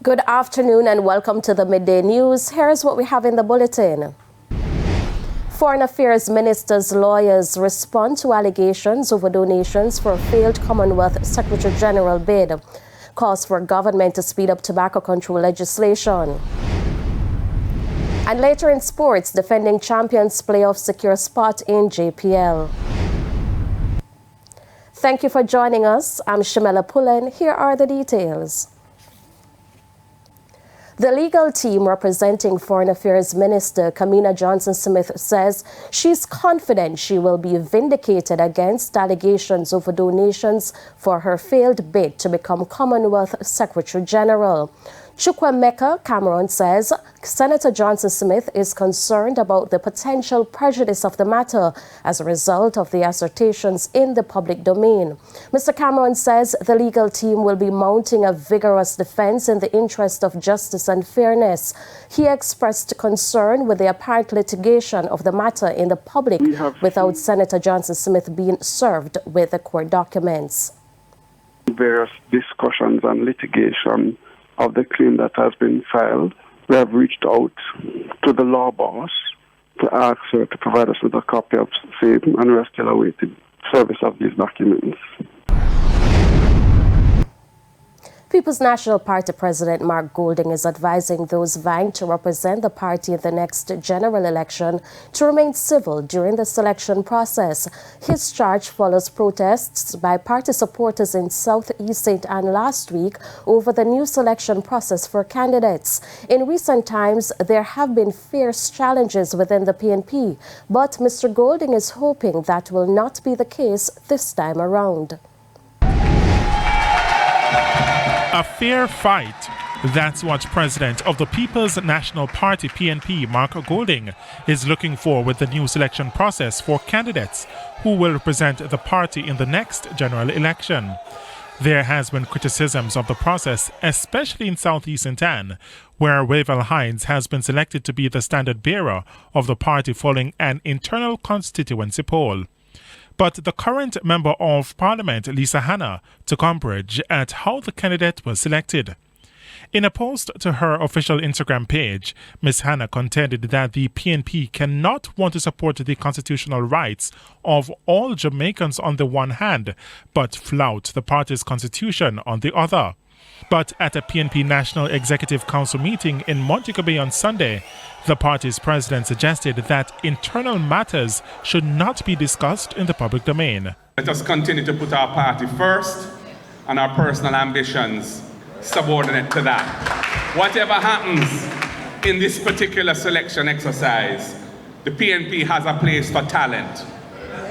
Good afternoon and welcome to the Midday News. Here's what we have in the bulletin. Foreign Affairs Minister's lawyers respond to allegations over donations for a failed Commonwealth Secretary General bid. Calls for government to speed up tobacco control legislation. And later in sports, defending champions playoff secure spot in JPL. Thank you for joining us. I'm Shamela Pullen. Here are the details. The legal team representing Foreign Affairs Minister Kamina Johnson-Smith says she's confident she will be vindicated against allegations over donations for her failed bid to become Commonwealth Secretary General. Chukwemeka Cameron says Senator Johnson-Smith is concerned about the potential prejudice of the matter as a result of the assertions in the public domain. Mr. Cameron says the legal team will be mounting a vigorous defense in the interest of justice and fairness. He expressed concern with the apparent litigation of the matter in the public without Senator Johnson-Smith being served with the court documents. Various discussions and litigation of the claim that has been filed. We have reached out to the law boss to ask her to provide us with a copy of same, and we are still awaiting service of these documents. People's National Party President Mark Golding is advising those vying to represent the party in the next general election to remain civil during the selection process. His charge follows protests by party supporters in Southeast St. Anne last week over the new selection process for candidates. In recent times, there have been fierce challenges within the PNP, but Mr. Golding is hoping that will not be the case this time around. A fair fight. That's what President of the People's National Party, PNP, Mark Golding, is looking for with the new selection process for candidates who will represent the party in the next general election. There has been criticisms of the process, especially in Southeast St. Anne, where Wavell Hines has been selected to be the standard bearer of the party following an internal constituency poll. But the current Member of Parliament, Lisa Hanna, took umbrage at how the candidate was selected. In a post to her official Instagram page, Ms. Hanna contended that the PNP cannot want to support the constitutional rights of all Jamaicans on the one hand, but flout the party's constitution on the other. But at a PNP National Executive Council meeting in Montego Bay on Sunday, the party's president suggested that internal matters should not be discussed in the public domain. Let us continue to put our party first and our personal ambitions subordinate to that. Whatever happens in this particular selection exercise, the PNP has a place for talent,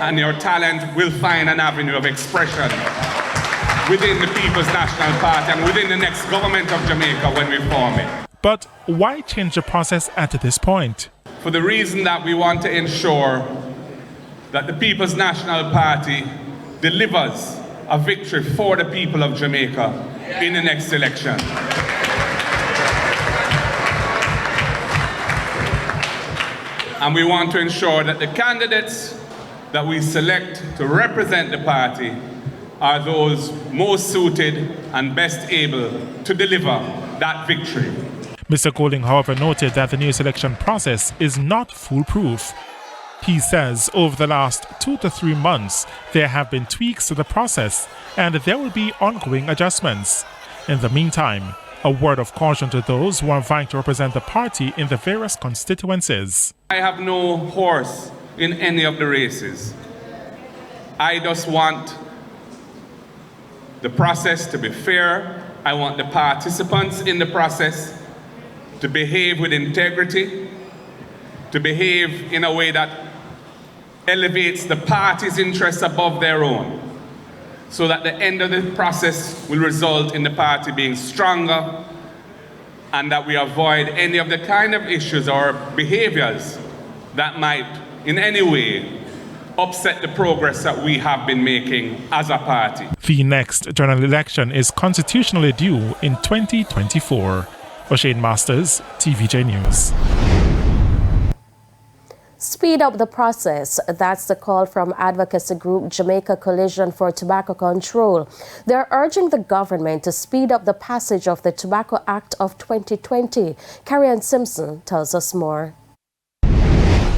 and your talent will find an avenue of expression within the People's National Party and within the next government of Jamaica when we form it. But why change the process at this point? For the reason that we want to ensure that the People's National Party delivers a victory for the people of Jamaica in the next election. And we want to ensure that the candidates that we select to represent the party are those most suited and best able to deliver that victory. Mr. Golding, however, noted that the new selection process is not foolproof. He says over the last 2 to 3 months, there have been tweaks to the process and there will be ongoing adjustments. In the meantime, a word of caution to those who are vying to represent the party in the various constituencies. I have no horse in any of the races. I just want the process to be fair. I want the participants in the process to behave with integrity, to behave in a way that elevates the party's interests above their own, so that the end of the process will result in the party being stronger and that we avoid any of the kind of issues or behaviors that might in any way upset the progress that we have been making as a party. The next general election is constitutionally due in 2024. O'Shane Masters, TVJ News. Speed up the process. That's the call from advocacy group Jamaica Coalition for Tobacco Control. They're urging the government to speed up the passage of the Tobacco Act of 2020. Carrie Simpson tells us more.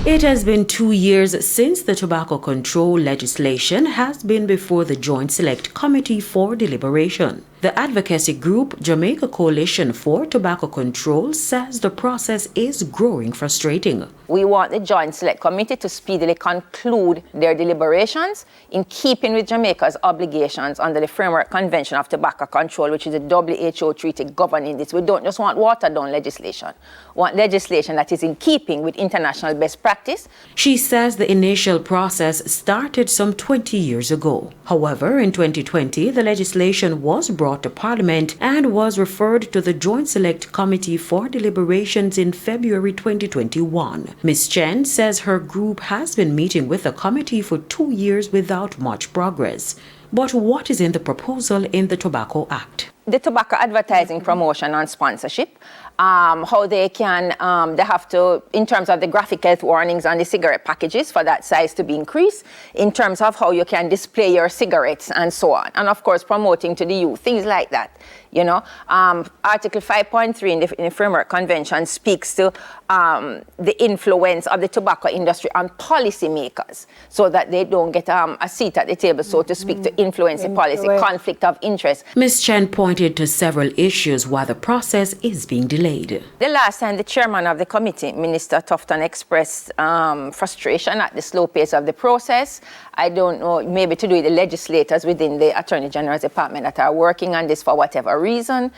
It has been 2 years since the tobacco control legislation has been before the Joint Select Committee for deliberation. The advocacy group Jamaica Coalition for Tobacco Control says the process is growing frustrating. We want the Joint Select Committee to speedily conclude their deliberations in keeping with Jamaica's obligations under the Framework Convention of Tobacco Control, which is a WHO treaty governing this. We don't just want watered-down legislation. We want legislation that is in keeping with international best practice. She says the initial process started some 20 years ago. However, in 2020, the legislation was brought to Parliament and was referred to the Joint Select Committee for deliberations in February 2021. Ms. Chen says her group has been meeting with the committee for 2 years without much progress. But what is in the proposal in the Tobacco Act? The tobacco advertising, promotion and sponsorship, how they can, they have to, in terms of the graphic health warnings on the cigarette packages for that size to be increased, in terms of how you can display your cigarettes and so on. And of course, promoting to the youth, things like that. You know, Article 5.3 in the Framework Convention speaks to the influence of the tobacco industry on policymakers so that they don't get a seat at the table, so to speak, to influence the policy, conflict of interest. Ms. Chen pointed to several issues why the process is being delayed. The last time the chairman of the committee, Minister Tufton, expressed frustration at the slow pace of the process. I don't know, maybe to do with the legislators within the Attorney General's department that are working on this for whatever reason.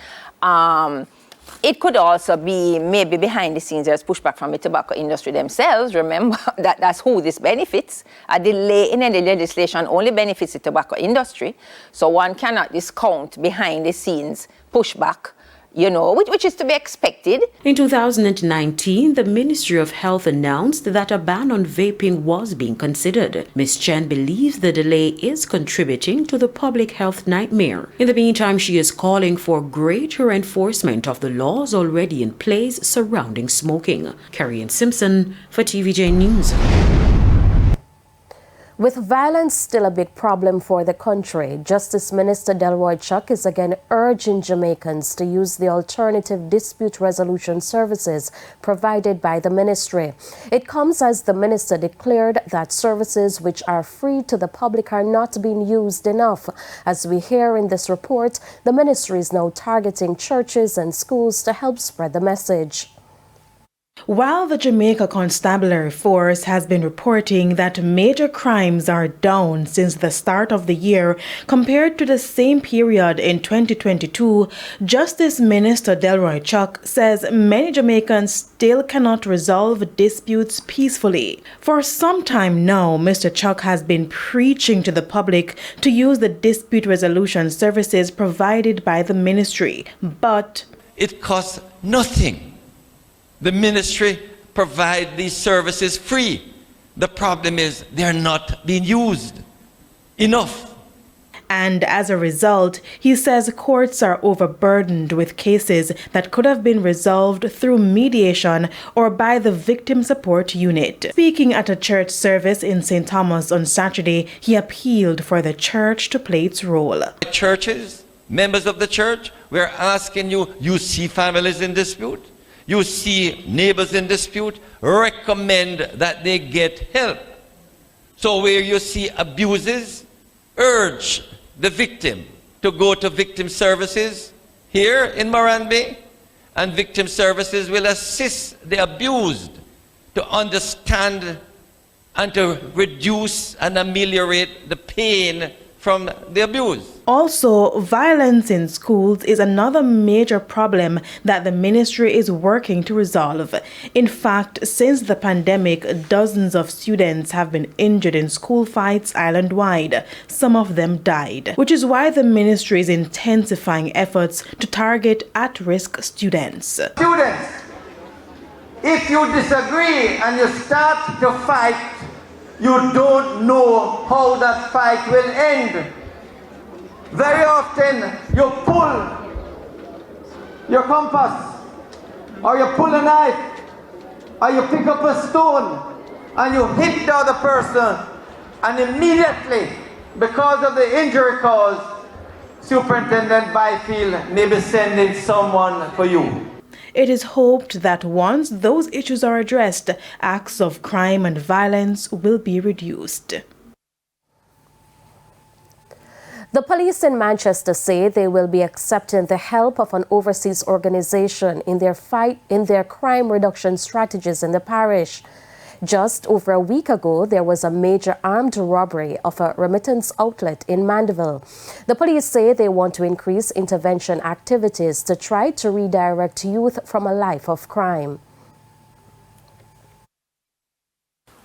It could also be maybe behind the scenes there's pushback from the tobacco industry themselves. Remember that that's who this benefits. A delay in any legislation only benefits the tobacco industry. So one cannot discount behind the scenes pushback, you know, which is to be expected. In 2019, the Ministry of Health announced that a ban on vaping was being considered. Ms. Chen believes the delay is contributing to the public health nightmare. In the meantime, she is calling for greater enforcement of the laws already in place surrounding smoking. Carrie Simpson for TVJ News. With violence still a big problem for the country, Justice Minister Delroy Chuck is again urging Jamaicans to use the alternative dispute resolution services provided by the ministry. It comes as the minister declared that services which are free to the public are not being used enough. As we hear in this report, the ministry is now targeting churches and schools to help spread the message. While the Jamaica Constabulary Force has been reporting that major crimes are down since the start of the year compared to the same period in 2022, Justice Minister Delroy Chuck says many Jamaicans still cannot resolve disputes peacefully. For some time now, Mr. Chuck has been preaching to the public to use the dispute resolution services provided by the ministry, but it costs nothing. The ministry provides these services free. The problem is they're not being used enough. And as a result, he says courts are overburdened with cases that could have been resolved through mediation or by the Victim Support Unit. Speaking at a church service in St. Thomas on Saturday, he appealed for the church to play its role. Churches, members of the church, we're asking you see families in dispute, you see neighbors in dispute, recommend that they get help. So where you see abuses, urge the victim to go to victim services here in Moranbay, and victim services will assist the abused to understand and to reduce and ameliorate the pain from the abuse. Also, violence in schools is another major problem that the ministry is working to resolve. In fact, since the pandemic, dozens of students have been injured in school fights island-wide. Some of them died, which is why the ministry is intensifying efforts to target at-risk students. Students, if you disagree and you start to fight, you don't know how that fight will end. Very often you pull your compass, or you pull a knife, or you pick up a stone, and you hit the other person, and immediately, because of the injury caused, Superintendent Byfield may be sending someone for you. It is hoped that once those issues are addressed, acts of crime and violence will be reduced. The police in Manchester say they will be accepting the help of an overseas organization in their crime reduction strategies in the parish. Just over a week ago, there was a major armed robbery of a remittance outlet in Mandeville. The police say they want to increase intervention activities to try to redirect youth from a life of crime.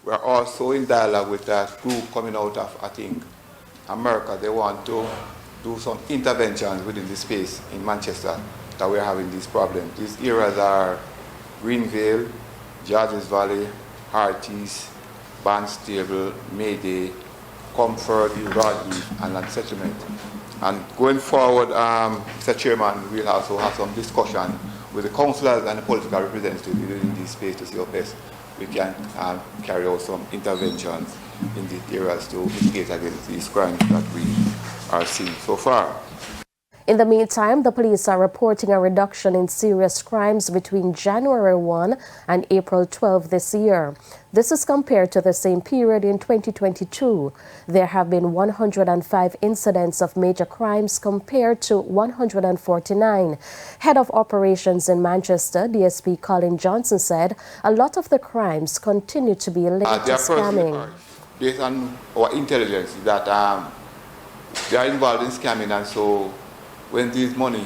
We're also in dialogue with a group coming out of, I think, America. They want to do some interventions within the space in Manchester that we're having these problems. These areas are Greenvale, Georges Valley, Hearties, Barnstable, Mayday, Comfort, Broadleaf, and Land Settlement. And going forward, Mr. Chairman, we'll also have some discussion with the councillors and the political representatives within this space to see how best we can carry out some interventions in these areas to mitigate against these crimes that we are seeing so far. In the meantime, the police are reporting a reduction in serious crimes between January 1 and April 12 this year. This is compared to the same period in 2022. There have been 105 incidents of major crimes compared to 149. Head of operations in Manchester, DSP Colin Johnson, said a lot of the crimes continue to be linked to scamming. Based on our intelligence, that they are involved in scamming, and so when these money,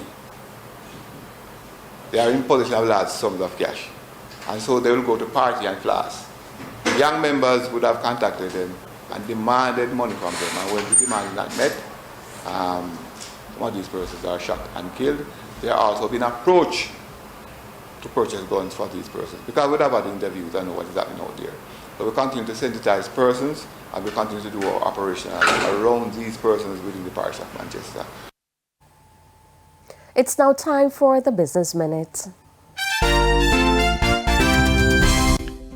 they are in possession of large sums of cash. And so they will go to party and class. Young members would have contacted them and demanded money from them. And when the demand is not met, some of these persons are shot and killed. They are also being approached to purchase guns for these persons. Because we have had interviews and know what is happening out there. So we continue to sensitize persons, and we continue to do our operation around these persons within the parish of Manchester. It's now time for the Business Minute.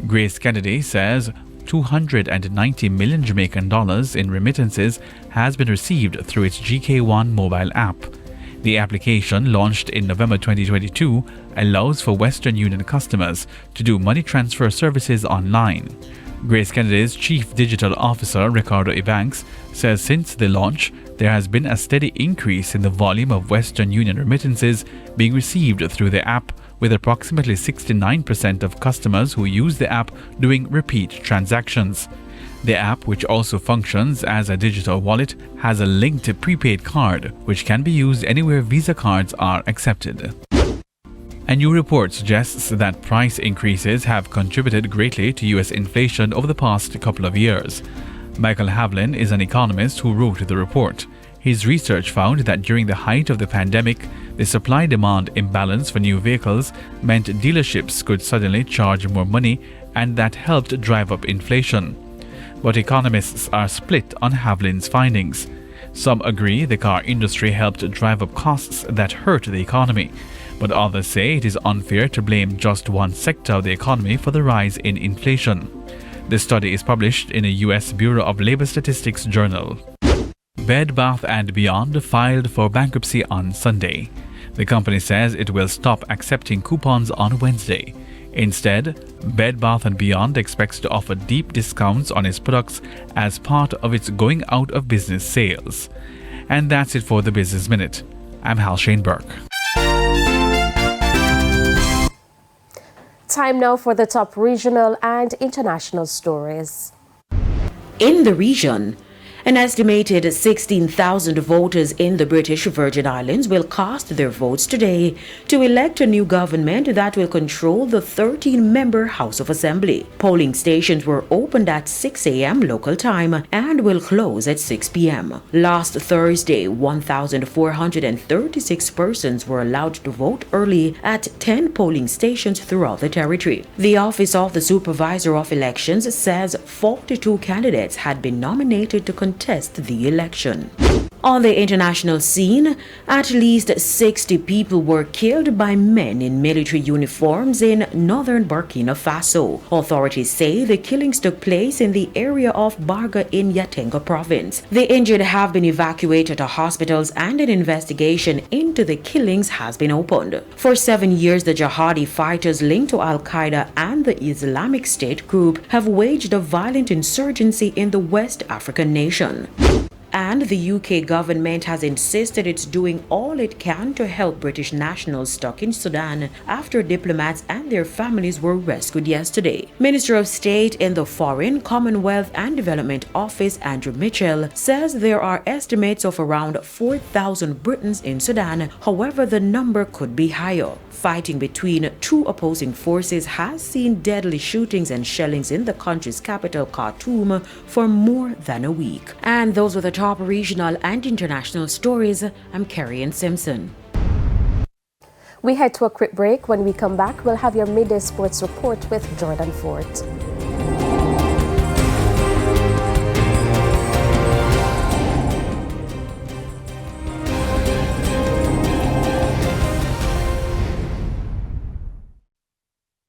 Grace Kennedy says $290 million Jamaican dollars in remittances has been received through its GK1 mobile app. The application, launched in November 2022, allows for Western Union customers to do money transfer services online. Grace Kennedy's Chief Digital Officer, Ricardo Ebanks, says since the launch, there has been a steady increase in the volume of Western Union remittances being received through the app, with approximately 69% of customers who use the app doing repeat transactions. The app, which also functions as a digital wallet, has a linked prepaid card, which can be used anywhere Visa cards are accepted. A new report suggests that price increases have contributed greatly to U.S. inflation over the past couple of years. Michael Havlin is an economist who wrote the report. His research found that during the height of the pandemic, the supply-demand imbalance for new vehicles meant dealerships could suddenly charge more money, and that helped drive up inflation. But economists are split on Havlin's findings. Some agree the car industry helped drive up costs that hurt the economy, but others say it is unfair to blame just one sector of the economy for the rise in inflation. The study is published in a U.S. Bureau of Labor Statistics journal. Bed Bath & Beyond filed for bankruptcy on Sunday. The company says it will stop accepting coupons on Wednesday. Instead, Bed Bath & Beyond expects to offer deep discounts on its products as part of its going out of business sales. And that's it for the Business Minute. I'm Hal Shane Burke. Time now for the top regional and international stories. In the region, an estimated 16,000 voters in the British Virgin Islands will cast their votes today to elect a new government that will control the 13-member House of Assembly. Polling stations were opened at 6 a.m. local time and will close at 6 p.m. Last Thursday, 1,436 persons were allowed to vote early at 10 polling stations throughout the territory. The Office of the Supervisor of Elections says 42 candidates had been nominated to contest contest the election. On the international scene, at least 60 people were killed by men in military uniforms in northern Burkina Faso. Authorities say the killings took place in the area of Barga in Yatenga province. The injured have been evacuated to hospitals and an investigation into the killings has been opened. For 7 years, the jihadi fighters linked to Al-Qaeda and the Islamic State group have waged a violent insurgency in the West African nation. And the UK government has insisted it's doing all it can to help British nationals stuck in Sudan after diplomats and their families were rescued yesterday. Minister of State in the Foreign, Commonwealth and Development Office, Andrew Mitchell, says there are estimates of around 4,000 Britons in Sudan. However, the number could be higher. Fighting between two opposing forces has seen deadly shootings and shellings in the country's capital, Khartoum, for more than a week. And those were the top regional and international stories. I'm Carrie Ann Simpson. We head to a quick break. When we come back, we'll have your midday sports report with Jordan Fort.